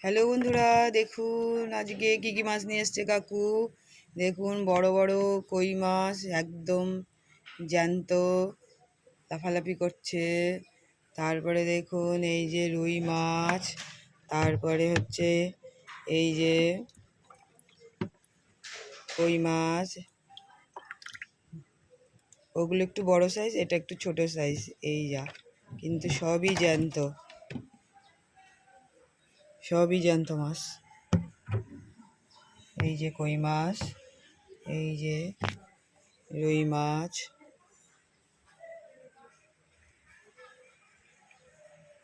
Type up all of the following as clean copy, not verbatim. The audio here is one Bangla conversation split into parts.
হ্যালো বন্ধুরা, দেখুন আজকে কি কি মাছ নিয়ে এসছে কাকু। দেখুন বড় বড় কই মাছ, একদম জ্যান্ত, লাফালাফি করছে। তারপরে দেখুন এই যে রুই মাছ, তারপরে হচ্ছে এই যে কই মাছ, ওগুলো একটু বড় সাইজ, এটা একটু ছোট সাইজ। এই যা, কিন্তু সবই জ্যান্ত, সবই জ্যান্ত মাছ। এই যে কই মাছ, এই যে রুই মাছ,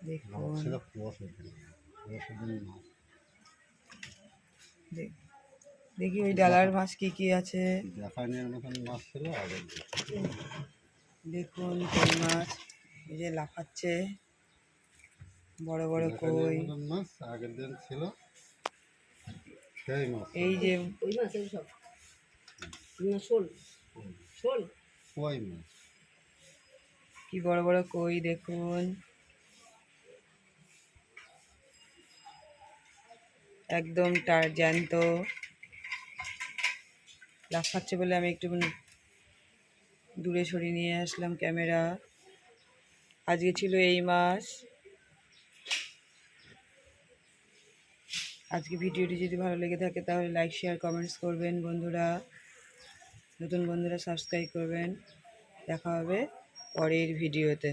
দেখুন দেখি ওই ডালার মাছ কি কি আছে। দেখুন কই মাছ, এই যে লাফাচ্ছে, বড় বড় কই। এই যে কি বড় বড় কই দেখুন, একদম জ্যান্ত, লাফাচ্ছে বলে আমি একটু দূরে সরিয়ে নিয়ে আসলাম ক্যামেরা। আজকে ছিল এই মাছ। আজকে ভিডিওটি যদি ভালো লেগে থাকে তাহলে লাইক শেয়ার কমেন্টস করবেন বন্ধুরা, নতুন বন্ধুরা সাবস্ক্রাইব করবেন। দেখা হবে পরের ভিডিওতে।